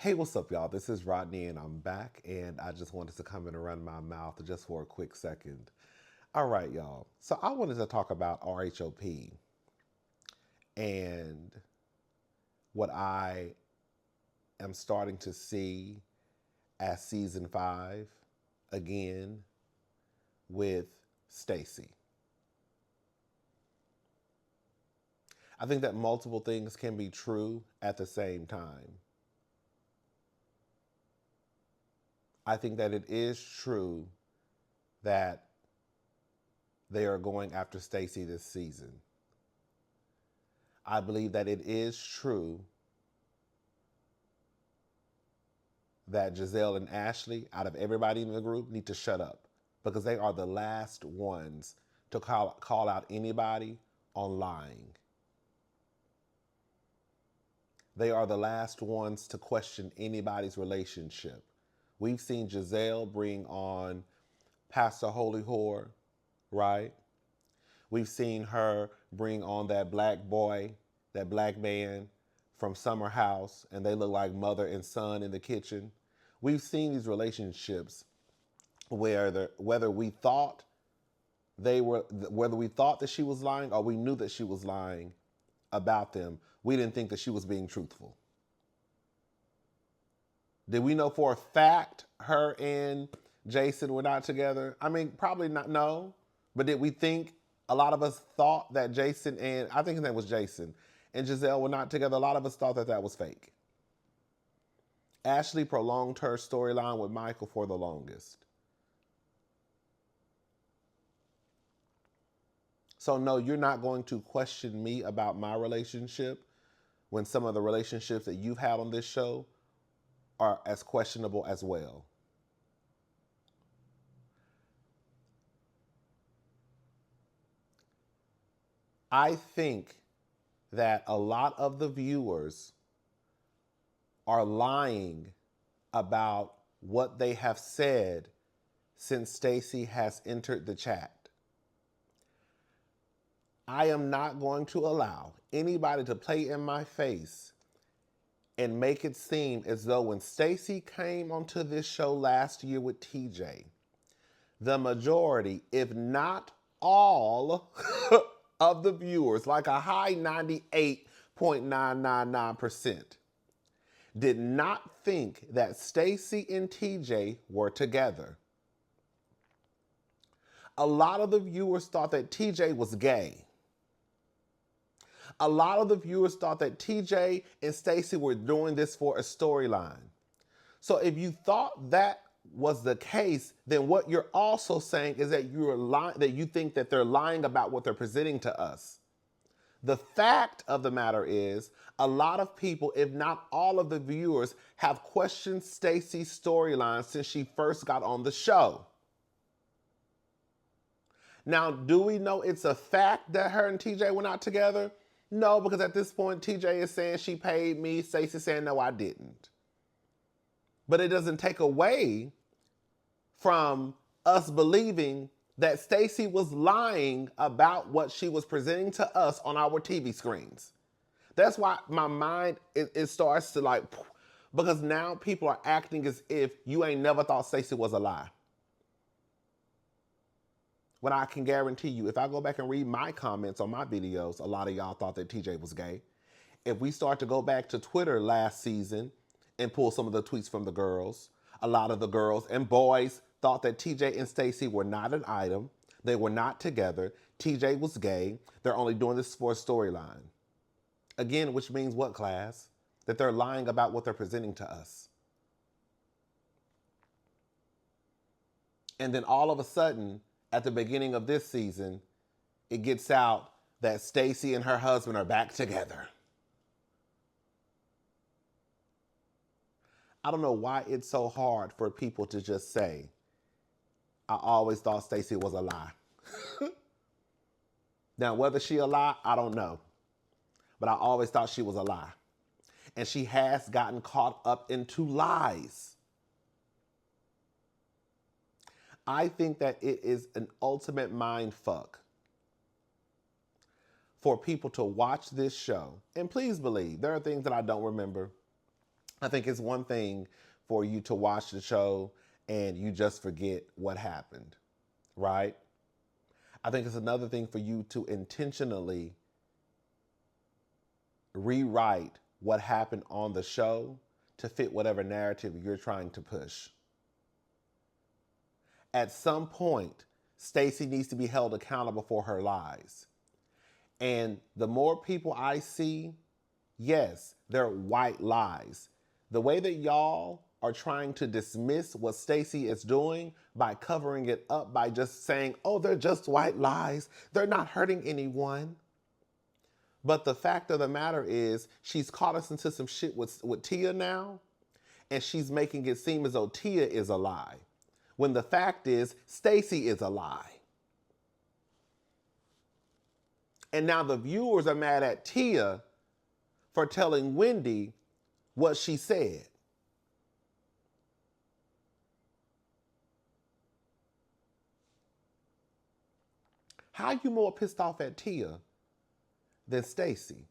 Hey, what's up, y'all? This is Rodney, and I'm back, and I just wanted to come in and run my mouth just for a quick second. All right, y'all. So I wanted to talk about RHOP and what I am starting to see as season 5 again with Stacey. I think that multiple things can be true at the same time. I think that it is true that they are going after Stacey this season. I believe that it is true that Giselle and Ashley, out of everybody in the group, need to shut up because they are the last ones to call out anybody on lying. They are the last ones to question anybody's relationship. We've seen Giselle bring on Pastor Holy Whore, right? We've seen her bring on that black boy, that black man from Summer House, and they look like mother and son in the kitchen. We've seen these relationships where whether we thought that she was lying or we knew that she was lying about them, we didn't think that she was being truthful. Did we know for a fact her and Jason were not together? I mean, probably not, no. But did we think, a lot of us thought that Jason and, I think his name was Jason, and Giselle were not together? A lot of us thought that that was fake. Ashley prolonged her storyline with Michael for the longest. So no, you're not going to question me about my relationship when some of the relationships that you've had on this show are as questionable as well. I think that a lot of the viewers are lying about what they have said since Stacey has entered the chat. I am not going to allow anybody to play in my face and make it seem as though when Stacey came onto this show last year with TJ, the majority, if not all, of the viewers, like a high 98.999%, did not think that Stacey and TJ were together. A lot of the viewers thought that TJ was gay. A lot of the viewers thought that TJ and Stacey were doing this for a storyline. So if you thought that was the case, then what you're also saying is that that you think that they're lying about what they're presenting to us. The fact of the matter is, a lot of people, if not all of the viewers, have questioned Stacey's storyline since she first got on the show. Now, do we know it's a fact that her and TJ were not together? No, because at this point, TJ is saying she paid me. Stacey's saying, no, I didn't. But it doesn't take away from us believing that Stacey was lying about what she was presenting to us on our TV screens. That's why my mind, it starts to like, because now people are acting as if you ain't never thought Stacey was a lie. When I can guarantee you, if I go back and read my comments on my videos, a lot of y'all thought that TJ was gay. If we start to go back to Twitter last season and pull some of the tweets from the girls, a lot of the girls and boys thought that TJ and Stacey were not an item. They were not together. TJ was gay. They're only doing this for a storyline. Again, which means what, class? That they're lying about what they're presenting to us. And then all of a sudden, at the beginning of this season, it gets out that Stacey and her husband are back together. I don't know why it's so hard for people to just say, I always thought Stacey was a lie. Now, whether she a lie, I don't know. But I always thought she was a lie. And she has gotten caught up into lies. I think that it is an ultimate mind fuck for people to watch this show. And please believe, there are things that I don't remember. I think it's one thing for you to watch the show and you just forget what happened, right? I think it's another thing for you to intentionally rewrite what happened on the show to fit whatever narrative you're trying to push. At some point, Stacey needs to be held accountable for her lies. And the more people I see, yes, they're white lies. The way that y'all are trying to dismiss what Stacey is doing by covering it up by just saying, oh, they're just white lies. They're not hurting anyone. But the fact of the matter is she's caught us into some shit with Tia now, and she's making it seem as though Tia is a lie, when the fact is Stacey is a lie. And now the viewers are mad at Tia for telling Wendy what she said. How are you more pissed off at Tia than Stacey?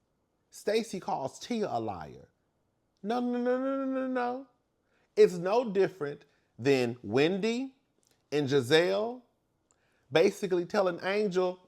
Stacey calls Tia a liar. No. It's no different than Wendy and Giselle basically telling Angel,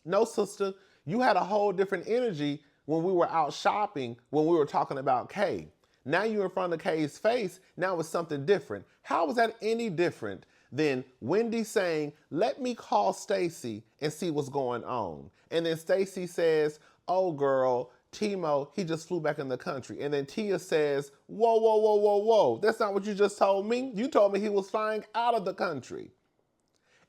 no, sister, you had a whole different energy when we were out shopping, when we were talking about Kay. Now you're in front of Kay's face, now it's something different. How was that any different than Wendy saying, let me call Stacey and see what's going on? And then Stacey says, oh girl, Timo, he just flew back in the country. And then Tia says, whoa. That's not what you just told me. You told me he was flying out of the country.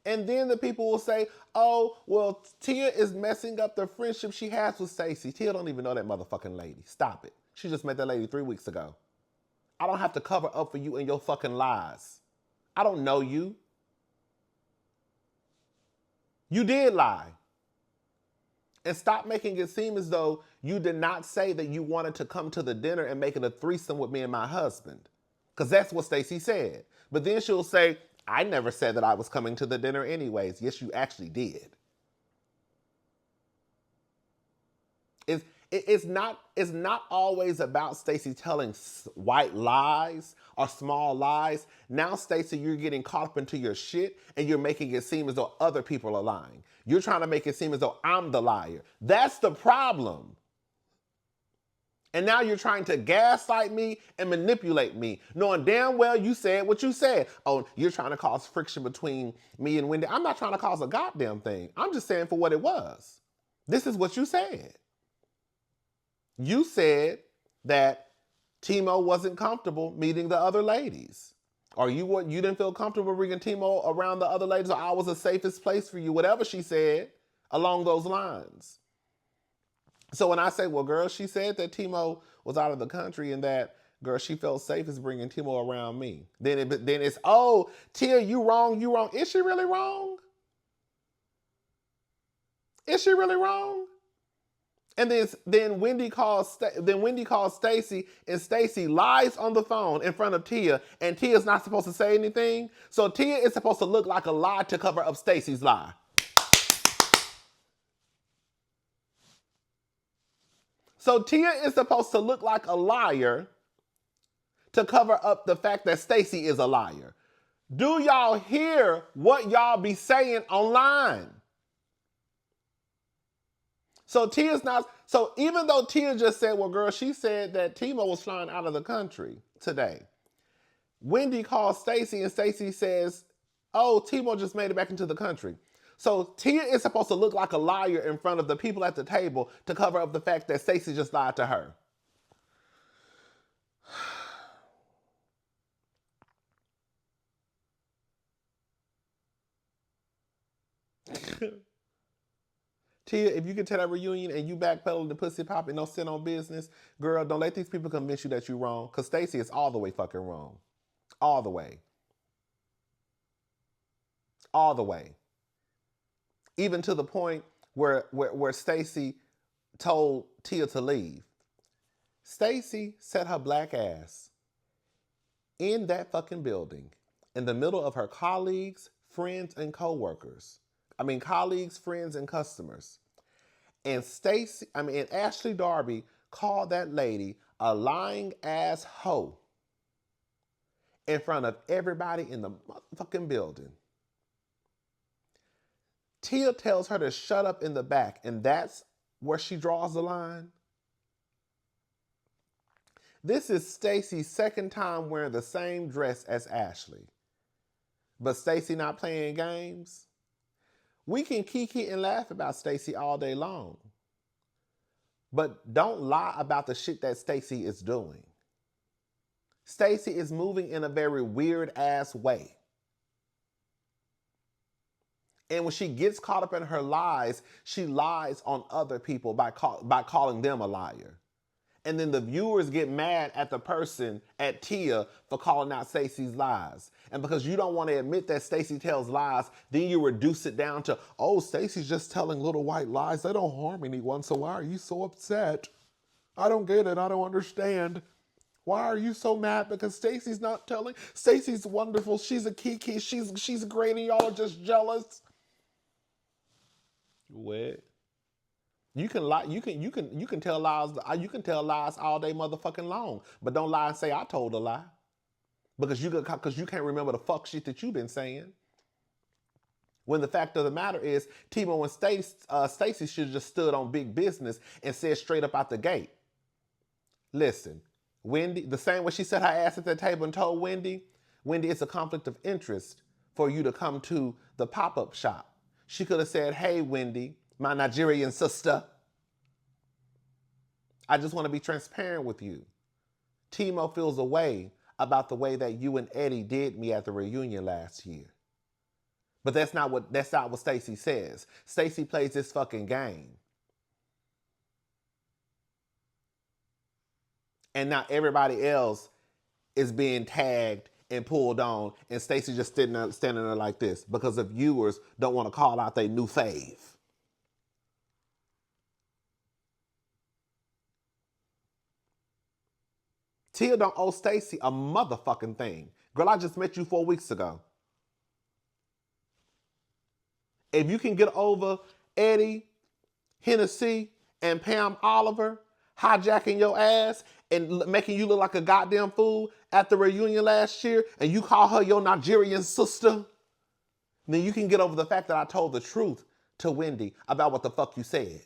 And then the people will say, oh, well, Tia is messing up the friendship she has with Stacey. Tia don't even know that motherfucking lady. Stop it. She just met that lady 3 weeks ago. I don't have to cover up for you and your fucking lies. I don't know you. You did lie. And stop making it seem as though you did not say that you wanted to come to the dinner and make it a threesome with me and my husband. Because that's what Stacey said. But then she'll say, I never said that I was coming to the dinner anyways. Yes, you actually did. It's not always about Stacey telling white lies or small lies. Now, Stacey, you're getting caught up into your shit and you're making it seem as though other people are lying. You're trying to make it seem as though I'm the liar. That's the problem. And now you're trying to gaslight me and manipulate me, knowing damn well you said what you said. Oh, you're trying to cause friction between me and Wendy. I'm not trying to cause a goddamn thing. I'm just saying for what it was. This is what you said. You said that Timo wasn't comfortable meeting the other ladies. Or you didn't feel comfortable bringing Timo around the other ladies, or I was the safest place for you, whatever she said along those lines. So when I say, well, girl, she said that Timo was out of the country and that, girl, she felt safest bringing Timo around me. Then it's, oh, Tia, you wrong. Is she really wrong? Is she really wrong? And then Wendy calls Stacey, and Stacey lies on the phone in front of Tia, and Tia's not supposed to say anything. So Tia is supposed to look like a lie to cover up Stacey's lie. So Tia is supposed to look like a liar to cover up the fact that Stacey is a liar. Do y'all hear what y'all be saying online? So even though Tia just said, well, girl, she said that Timo was flying out of the country today. Wendy calls Stacey and Stacey says, oh, Timo just made it back into the country. So Tia is supposed to look like a liar in front of the people at the table to cover up the fact that Stacey just lied to her. Tia, if you can tell that reunion and you backpedal the pussy pop and don't sit on business, girl, don't let these people convince you that you're wrong. Because Stacey is all the way fucking wrong. All the way. All the way. Even to the point where Stacey told Tia to leave. Stacey set her black ass in that fucking building in the middle of her colleagues, friends, and co-workers. Colleagues, friends, and customers. And Ashley Darby called that lady A lying ass hoe in front of everybody in the motherfucking building. Tia tells her to shut up in the back, and that's where she draws the line. This is Stacey's second time wearing the same dress as Ashley. But Stacey not playing games? We can kiki and laugh about Stacey all day long. But don't lie about the shit that Stacey is doing. Stacey is moving in a very weird ass way. And when she gets caught up in her lies, she lies on other people by calling them a liar. And then the viewers get mad at the person, at Tia, for calling out Stacey's lies. And because you don't want to admit that Stacey tells lies, then you reduce it down to, oh, Stacey's just telling little white lies. They don't harm anyone, so why are you so upset? I don't get it. I don't understand. Why are you so mad? Because Stacey's not telling. Stacey's wonderful. She's a kiki. She's great, and y'all are just jealous. What? You can lie. You can tell lies. You can tell lies all day motherfucking long, but don't lie and say I told a lie, because you can't remember the fuck shit that you've been saying. When the fact of the matter is, Timo and Stacey should have just stood on big business and said straight up out the gate. Listen, Wendy, the same way she set her ass at that table and told Wendy, it's a conflict of interest for you to come to the pop-up shop. She could have said, hey, Wendy, my Nigerian sister, I just want to be transparent with you. Timo feels a way about the way that you and Eddie did me at the reunion last year. But that's not what Stacey says. Stacey plays this fucking game. And now everybody else is being tagged and pulled on, and Stacey just standing there like this because the viewers don't want to call out their new fave. Tia don't owe Stacey a motherfucking thing. Girl, I just met you 4 weeks ago. If you can get over Eddie, Hennessy, and Pam Oliver hijacking your ass and making you look like a goddamn fool at the reunion last year, and you call her your Nigerian sister, then you can get over the fact that I told the truth to Wendy about what the fuck you said.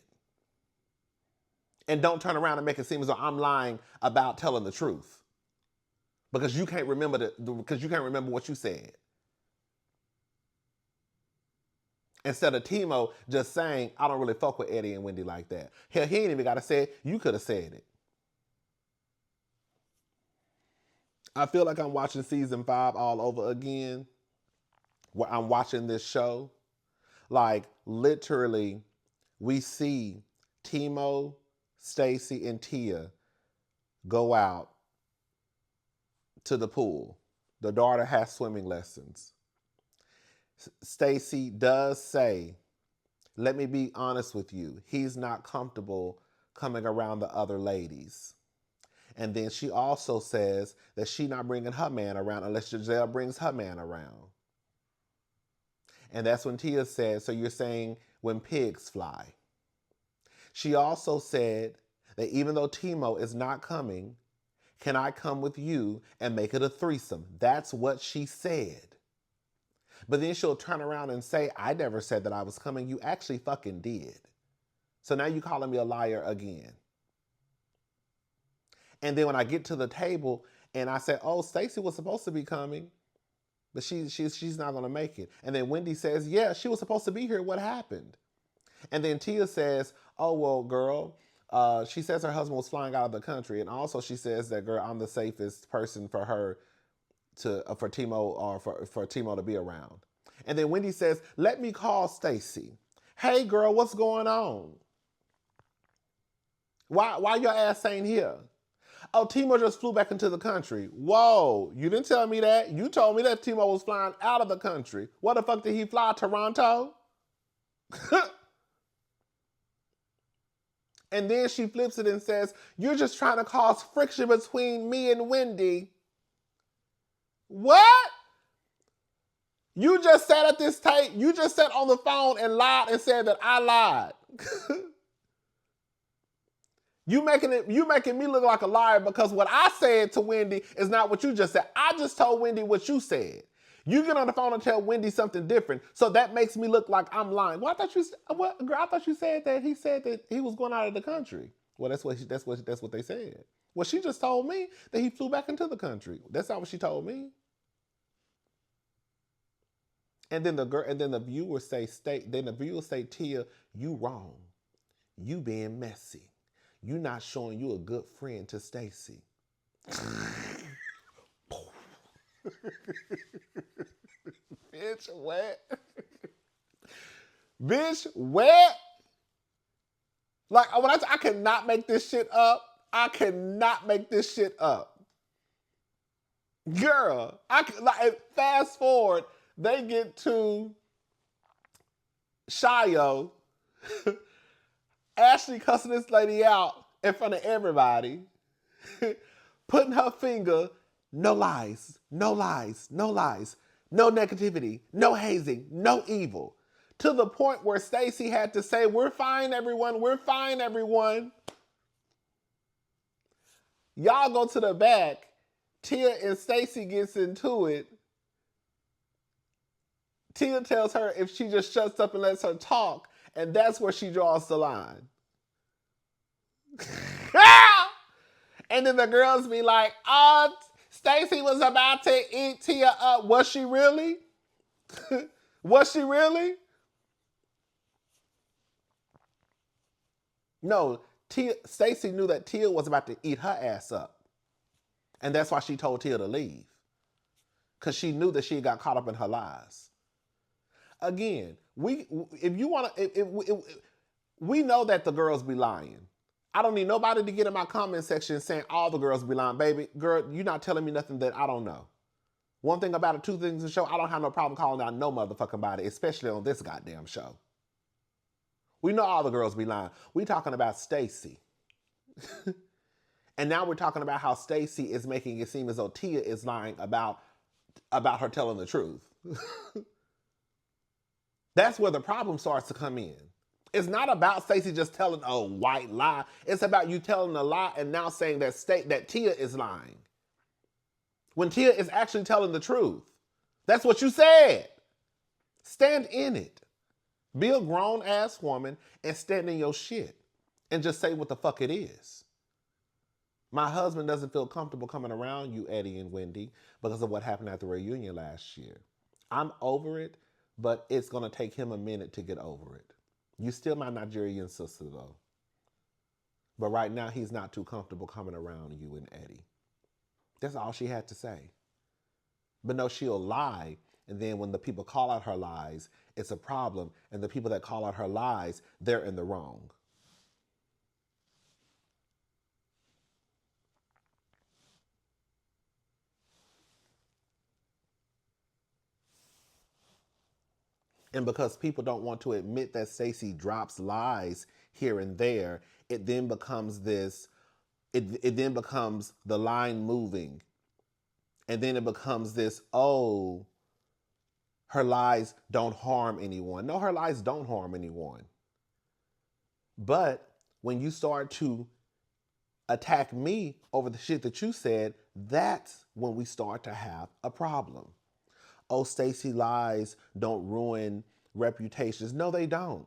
And don't turn around and make it seem as though I'm lying about telling the truth. Because you can't remember what you said. Instead of Timo just saying, I don't really fuck with Eddie and Wendy like that. Hell, he ain't even got to say it. You could have said it. I feel like I'm watching season 5 all over again. Where I'm watching this show. Like, literally, we see Timo, Stacey, and Tia go out to the pool. The daughter has swimming lessons. Stacey does say, let me be honest with you, he's not comfortable coming around the other ladies. And then she also says that she's not bringing her man around unless Giselle brings her man around. And that's when Tia said, so you're saying when pigs fly. She also said that even though Timo is not coming, can I come with you and make it a threesome? That's what she said. But then she'll turn around and say, I never said that I was coming. You actually fucking did. So now you calling me a liar again. And then when I get to the table and I said, oh, Stacey was supposed to be coming, but she's not going to make it. And then Wendy says, yeah, she was supposed to be here. What happened? And then Tia says, oh, well, girl, she says her husband was flying out of the country. And also she says that, girl, I'm the safest person for her for Timo or for Timo to be around. And then Wendy says, let me call Stacey. Hey, girl, what's going on? Why your ass ain't here? Oh, Timo just flew back into the country. Whoa, you didn't tell me that. You told me that Timo was flying out of the country. What the fuck did he fly? Toronto? And then she flips it and says, you're just trying to cause friction between me and Wendy. What? You just sat at this tape. You just sat on the phone and lied and said that I lied. You making me look like a liar because what I said to Wendy is not what you just said. I just told Wendy what you said. You get on the phone and tell Wendy something different, so that makes me look like I'm lying. Well, I thought you said that he said that he was going out of the country. Well, that's what they said. Well, she just told me that he flew back into the country. That's not what she told me. And then the viewers say, Tia, you wrong. You being messy. You not showing you a good friend to Stacey. Bitch, what? Bitch, what? Like, I cannot make this shit up. I cannot make this shit up. Girl, fast forward, they get to Shayo. Ashley cussing this lady out in front of everybody, putting her finger, no lies, no lies, no lies, no negativity, no hazing, no evil. To the point where Stacey had to say, we're fine, everyone, we're fine, everyone. Y'all go to the back. Tia and Stacey gets into it. Tia tells her if she just shuts up and lets her talk, and that's where she draws the line. And then the girls be like, oh, Stacey was about to eat Tia up. Was she really? Was she really? No, Stacey knew that Tia was about to eat her ass up. And that's why she told Tia to leave. Because she knew that she got caught up in her lies. Again, we know that the girls be lying. I don't need nobody to get in my comment section saying all the girls be lying. Baby, girl, you're not telling me nothing that I don't know. One thing about it, two things to show, I don't have no problem calling out no motherfucking body, especially on this goddamn show. We know all the girls be lying. We talking about Stacey. And now we're talking about how Stacey is making it seem as though Tia is lying about her telling the truth. That's where the problem starts to come in. It's not about Stacey just telling a white lie. It's about you telling a lie and now saying that Tia is lying. When Tia is actually telling the truth. That's what you said. Stand in it. Be a grown-ass woman and stand in your shit. And just say what the fuck it is. My husband doesn't feel comfortable coming around you, Eddie and Wendy, because of what happened at the reunion last year. I'm over it, but it's going to take him a minute to get over it. You still my Nigerian sister, though. But right now, he's not too comfortable coming around you and Eddie. That's all she had to say. But no, she'll lie, and then when the people call out her lies, it's a problem, and the people that call out her lies, they're in the wrong. And because people don't want to admit that Stacey drops lies here and there, it then becomes it then becomes the line moving. And then it becomes this, oh, her lies don't harm anyone. No, her lies don't harm anyone. But when you start to attack me over the shit that you said, that's when we start to have a problem. Oh, Stacey lies don't ruin reputations. No, they don't.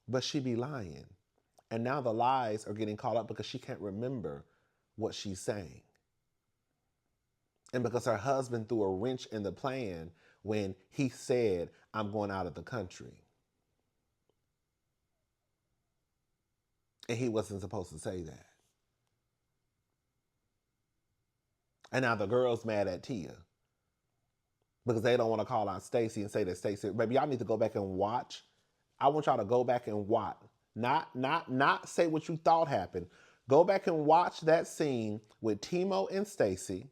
But she be lying. And now the lies are getting caught up because she can't remember what she's saying. And because her husband threw a wrench in the plan when he said, I'm going out of the country. And he wasn't supposed to say that. And now the girl's mad at Tia because they don't want to call out Stacey and say that Stacey, baby, y'all need to go back and watch. I want y'all to go back and watch. Not say what you thought happened. Go back and watch that scene with Timo and Stacey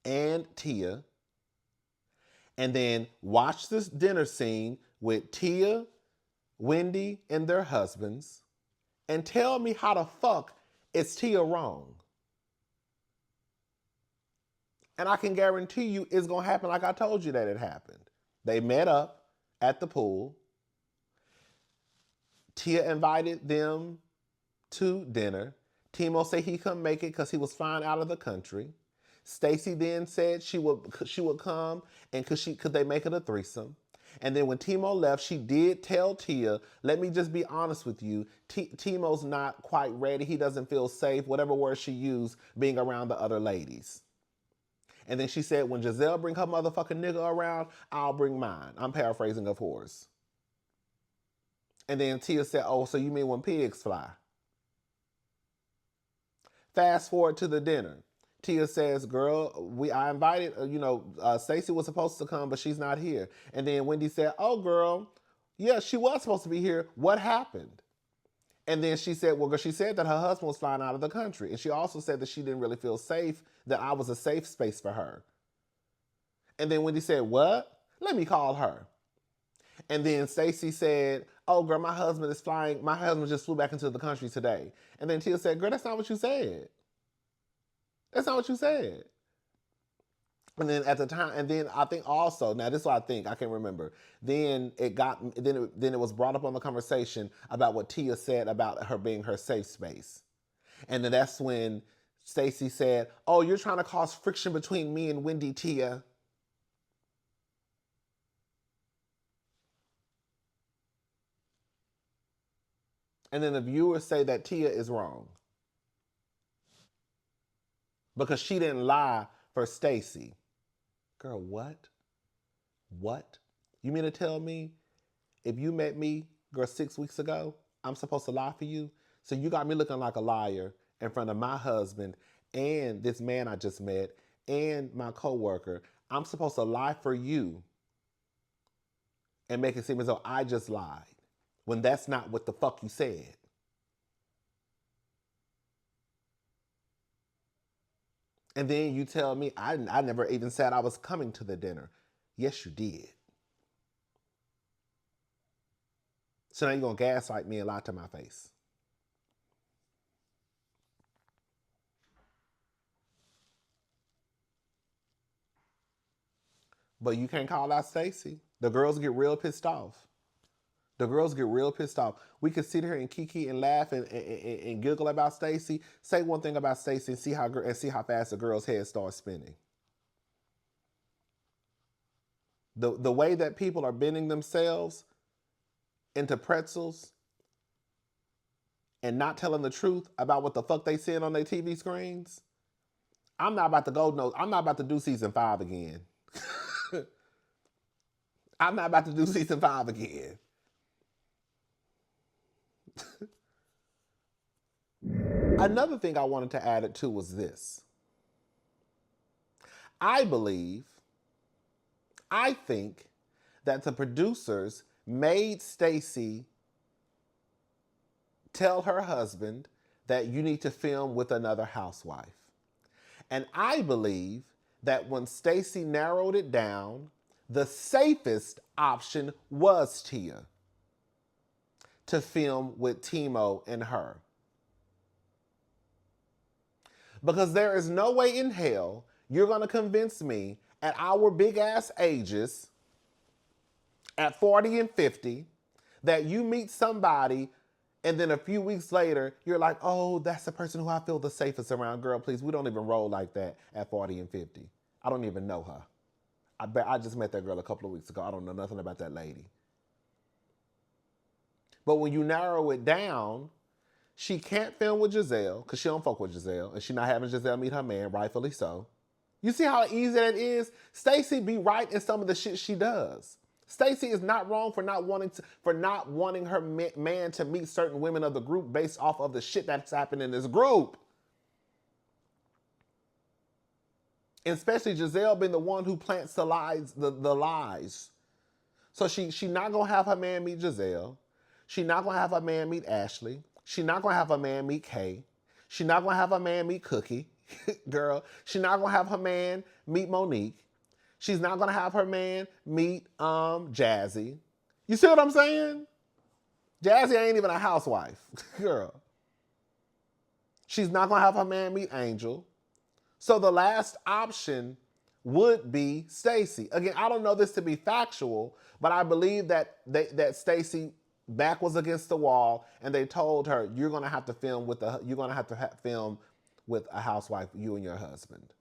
and Tia. And then watch this dinner scene with Tia, Wendy, and their husbands. And tell me how the fuck is Tia wrong. And I can guarantee you it's going to happen like I told you that it happened. They met up at the pool. Tia invited them to dinner. Timo said he couldn't make it because he was flying out of the country. Stacey then said she would come and could they make it a threesome. And then when Timo left, she did tell Tia, let me just be honest with you, Timo's not quite ready. He doesn't feel safe, whatever word she used, being around the other ladies. And then she said, when Giselle bring her motherfucking nigga around, I'll bring mine. I'm paraphrasing, of course. And then Tia said, oh, so you mean when pigs fly? Fast forward to the dinner. Tia says, girl, I invited, Stacey was supposed to come, but she's not here. And then Wendy said, oh, girl, yeah, she was supposed to be here. What happened? And then she said, well, she said that her husband was flying out of the country. And she also said that she didn't really feel safe, that I was a safe space for her. And then Wendy said, what? Let me call her. And then Stacey said, oh, girl, my husband is flying. My husband just flew back into the country today. And then Tia said, girl, that's not what you said. That's not what you said. And then at the time, and then I think also, now this is what I think, I can't remember. Then it was brought up on the conversation about what Tia said about her being her safe space. And then that's when Stacey said, oh, you're trying to cause friction between me and Wendy, Tia. And then the viewers say that Tia is wrong. Because she didn't lie for Stacey. Girl, what? What? You mean to tell me if you met me, girl, 6 weeks ago, I'm supposed to lie for you? So you got me looking like a liar in front of my husband and this man I just met and my coworker. I'm supposed to lie for you and make it seem as though I just lied when that's not what the fuck you said. And then you tell me I never even said I was coming to the dinner. Yes, you did. So now you're going to gaslight me and lie to my face. But you can't call out Stacey. The girls get real pissed off. The girls get real pissed off. We could sit here and kiki and laugh and giggle about Stacey. Say one thing about Stacey and see how fast the girl's head starts spinning. The way that people are bending themselves into pretzels and not telling the truth about what the fuck they seeing on their TV screens. I'm not about to I'm not about to do season 5 again. I'm not about to do season 5 again. Another thing I wanted to add it to was this. I think that the producers made Stacey tell her husband that you need to film with another housewife. And I believe that when Stacey narrowed it down, the safest option was Tia to film with Timo and her. Because there is no way in hell you're going to convince me at our big ass ages, at 40 and 50, that you meet somebody and then a few weeks later, you're like, oh, that's the person who I feel the safest around. Girl, please, we don't even roll like that at 40 and 50. I don't even know her. I just met that girl a couple of weeks ago. I don't know nothing about that lady. But when you narrow it down, she can't film with Giselle because she don't fuck with Giselle. And she not having Giselle meet her man, rightfully so. You see how easy that is? Stacey be right in some of the shit she does. Stacey is not wrong for not wanting her man to meet certain women of the group based off of the shit that's happened in this group. And especially Giselle being the one who plants the lies. So she not gonna have her man meet Giselle. She not gonna have her man meet Ashley. She not gonna have her man meet Kay. She not gonna have her man meet Cookie. Girl. She not gonna have her man meet Monique. She's not gonna have her man meet Jazzy. You see what I'm saying? Jazzy ain't even a housewife. Girl. She's not gonna have her man meet Angel. So the last option would be Stacey. Again, I don't know this to be factual, but I believe that Stacey back was against the wall, and they told her, "You're gonna have to film with film with a housewife, you and your husband.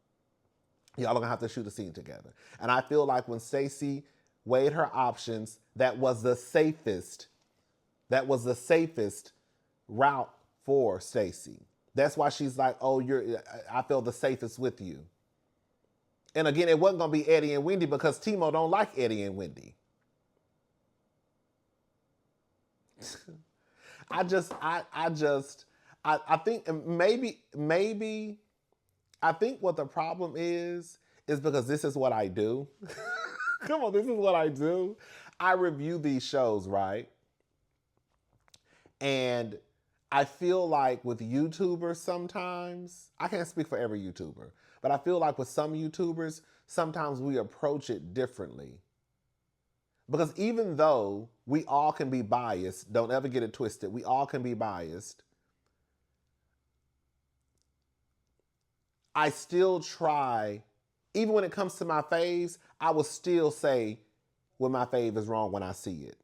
Y'all are gonna have to shoot a scene together." And I feel like when Stacey weighed her options, that was the safest. That was the safest route for Stacey. That's why she's like, "Oh, I feel the safest with you." And again, it wasn't gonna be Eddie and Wendy because Timo don't like Eddie and Wendy. I think maybe I think what the problem is because this is what I do. Come on, this is what I do. I review these shows, right? And I feel like with YouTubers sometimes, I can't speak for every YouTuber, but I feel like with some YouTubers, sometimes we approach it differently. Because even though we all can be biased, don't ever get it twisted, we all can be biased, I still try, even when it comes to my faves, I will still say when my fave is wrong when I see it.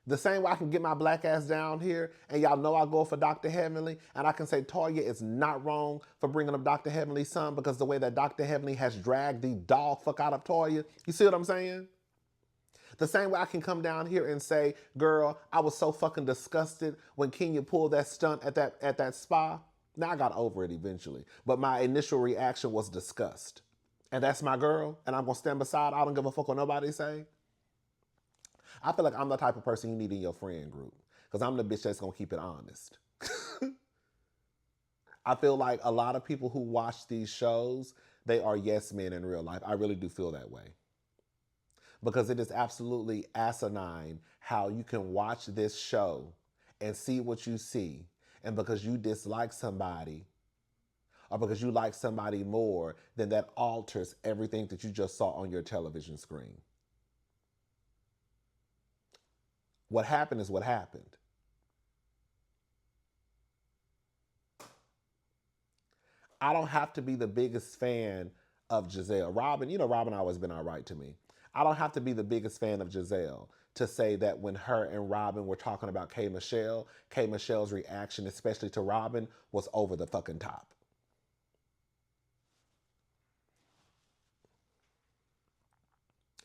The same way I can get my black ass down here, and y'all know I go for Dr. Heavenly, and I can say Toya is not wrong for bringing up Dr. Heavenly's son because the way that Dr. Heavenly has dragged the dog fuck out of Toya. You see what I'm saying? The same way I can come down here and say, girl, I was so fucking disgusted when Kenya pulled that stunt at that spa. Now I got over it eventually, but my initial reaction was disgust. And that's my girl, and I'm gonna stand beside. I don't give a fuck what nobody say. I feel like I'm the type of person you need in your friend group because I'm the bitch that's gonna keep it honest. I feel like a lot of people who watch these shows, they are yes men in real life. I really do feel that way. Because it is absolutely asinine how you can watch this show and see what you see, and because you dislike somebody or because you like somebody more, then that alters everything that you just saw on your television screen. What happened is what happened. I don't have to be the biggest fan of Giselle. Robin, Robin always been all right to me. I don't have to be the biggest fan of Giselle to say that when her and Robin were talking about K. Michelle's reaction, especially to Robin, was over the fucking top.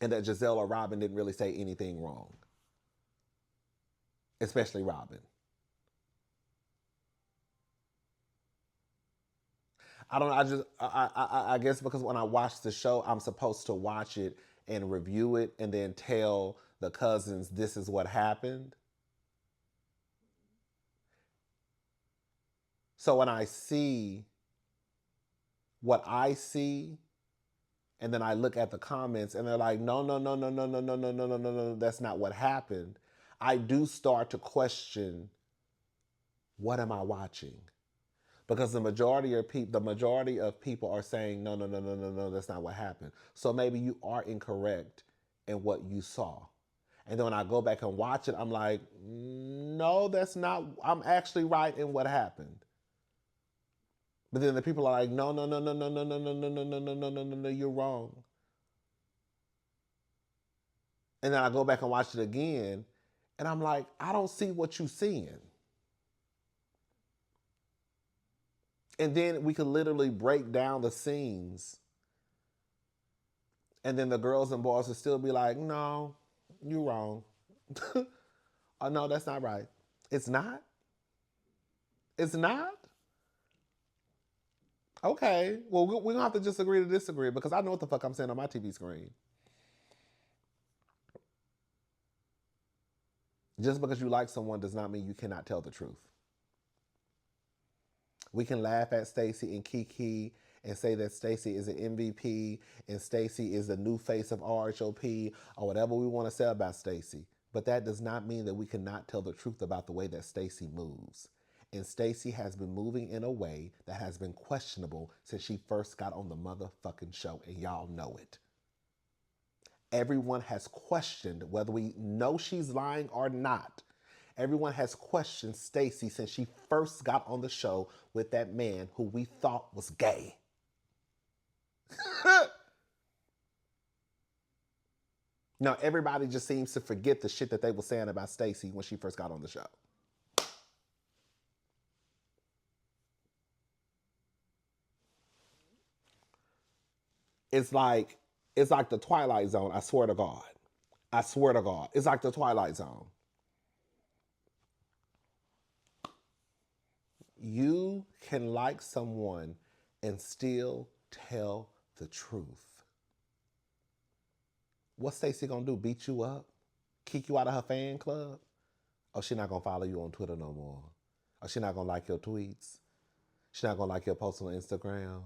And that Giselle or Robin didn't really say anything wrong. Especially Robin. I don't know. I guess because when I watch the show, I'm supposed to watch it and review it and then tell the cousins this is what happened. So when I see what I see, and then I look at the comments and they're like, no, no, no, no, no, no, no, no, no, no, no, no, that's not what happened. I do start to question, what am I watching? Because the majority of people are saying, no, no, no, no, no, no, that's not what happened. So maybe you are incorrect in what you saw. And then when I go back and watch it, I'm like, no, that's not, I'm actually right in what happened. But then the people are like, no, no, no, no, no, no, no, no, no, no, no, no, no, no, no, no, you're wrong. And then I go back and watch it again, and I'm like, I don't see what you're seeing. And then we could literally break down the scenes. And then the girls and boys would still be like, no, you're wrong. Oh, no, that's not right. It's not? It's not? Okay. Well, we're going to have to just agree to disagree because I know what the fuck I'm saying on my TV screen. Just because you like someone does not mean you cannot tell the truth. We can laugh at Stacey and Kiki and say that Stacey is an MVP and Stacey is the new face of RHOP or whatever we want to say about Stacey. But that does not mean that we cannot tell the truth about the way that Stacey moves. And Stacey has been moving in a way that has been questionable since she first got on the motherfucking show, and y'all know it. Everyone has questioned whether we know she's lying or not. Everyone has questioned Stacey since she first got on the show with that man who we thought was gay. Now, everybody just seems to forget the shit that they were saying about Stacey when she first got on the show. It's like the Twilight Zone. I swear to God. I swear to God. It's like the Twilight Zone. You can like someone and still tell the truth. What's Stacey gonna do? Beat you up? Kick you out of her fan club? Oh, she not gonna follow you on Twitter no more. Oh, she not gonna like your tweets. She not gonna like your posts on Instagram.